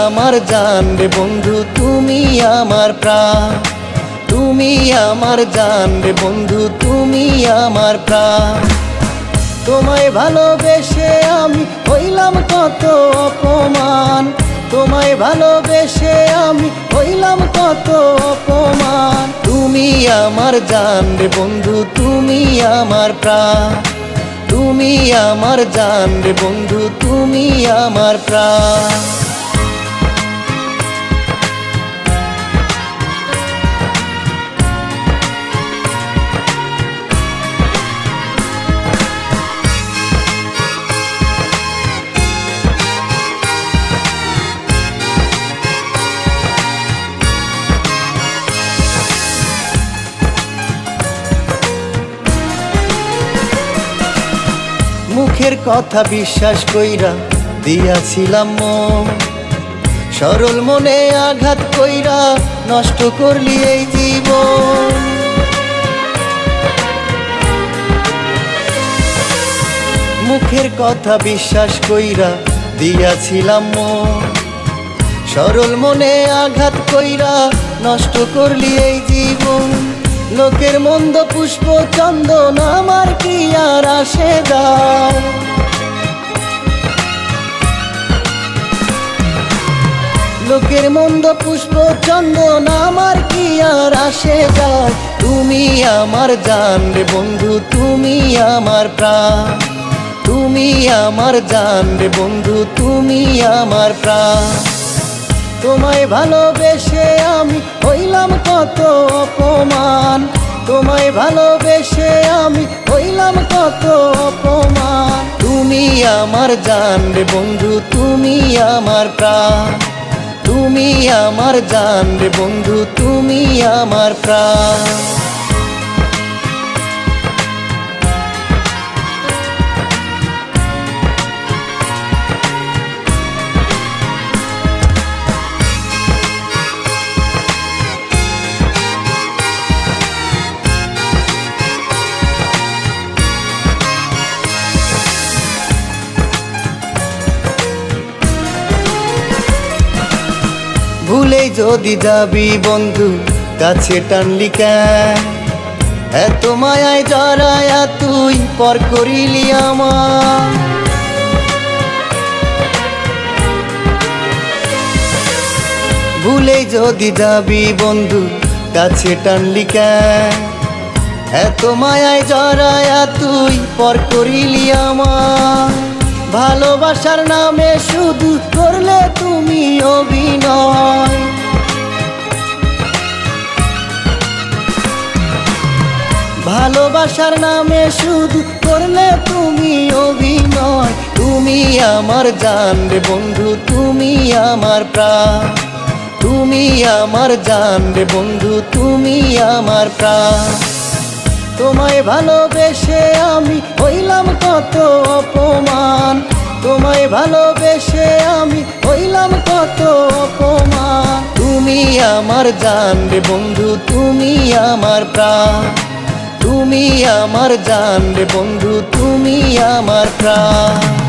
আমার জান রে বন্ধু, তুমি আমার প্রাণ। তুমি আমার জান রে বন্ধু, তুমি আমার প্রাণ। তোমায় ভালোবেসে আমি হইলাম কত অপমান, তোমায় ভালোবেসে আমি হইলাম কত অপমান। তুমি আমার জান রে বন্ধু, তুমি আমার প্রাণ। তুমি আমার জান রে বন্ধু, তুমি আমার প্রাণ। মুখের কথা বিশ্বাস কইরা দিয়াছিলাম মন, সরল মনে আঘাত কইরা নষ্ট করলি এই জীবন। মুখের কথা বিশ্বাস কইরা দিয়াছিলাম মন, সরল মনে আঘাত কইরা নষ্ট করলি এই জীবন। লোকের মন্দ পুষ্প চন্দন আমার কি আর আসে দাও, লোকের মন্দ পুষ্প চন্দন আমার কি আর আসে যায়। তুমি আমার জান রে বন্ধু, তুমি আমার প্রাণ। তুমি আমার জান রে বন্ধু, তুমি আমার প্রাণ। তোমায় ভালোবেসে আমি হইলাম কত অপমান, তোমায় ভালোবেসে আমি হইলাম কত অপমান। তুমি আমার জান রে বন্ধু, তুমি আমার প্রাণ। তুমি আমার জান রে বন্ধু, তুমি আমার প্রাণ। ভুলে যদি যাবি বন্ধু, কাছে টানলি কেন? এত মায়ায় জড়ায়া তুই পর করিলি আমার। ভুলে যদি যাবি বন্ধু, কাছে টানলি কেন? এত মায়ায় জড়ায়া তুই পর করিলি আমার। ভালোবাসার নামে শুধু করলে তুমি অভিনয়, ভালোবাসার নামে শুধু করলে তুমি অভিনয়। তুমি আমার জান রে বন্ধু, তুমি আমার প্রাণ। তুমি আমার জান রে বন্ধু, তুমি আমার প্রাণ। তোমায় ভালোবেসে আমি হইলাম কত অপমান, তোমায় ভালোবেসে আমি হইলাম কত অপমান। তুমি আমার জান রে বন্ধু, তুমি আমার প্রাণ। তুমি আমার জান রে বন্ধু, তুমি আমার প্রাণ।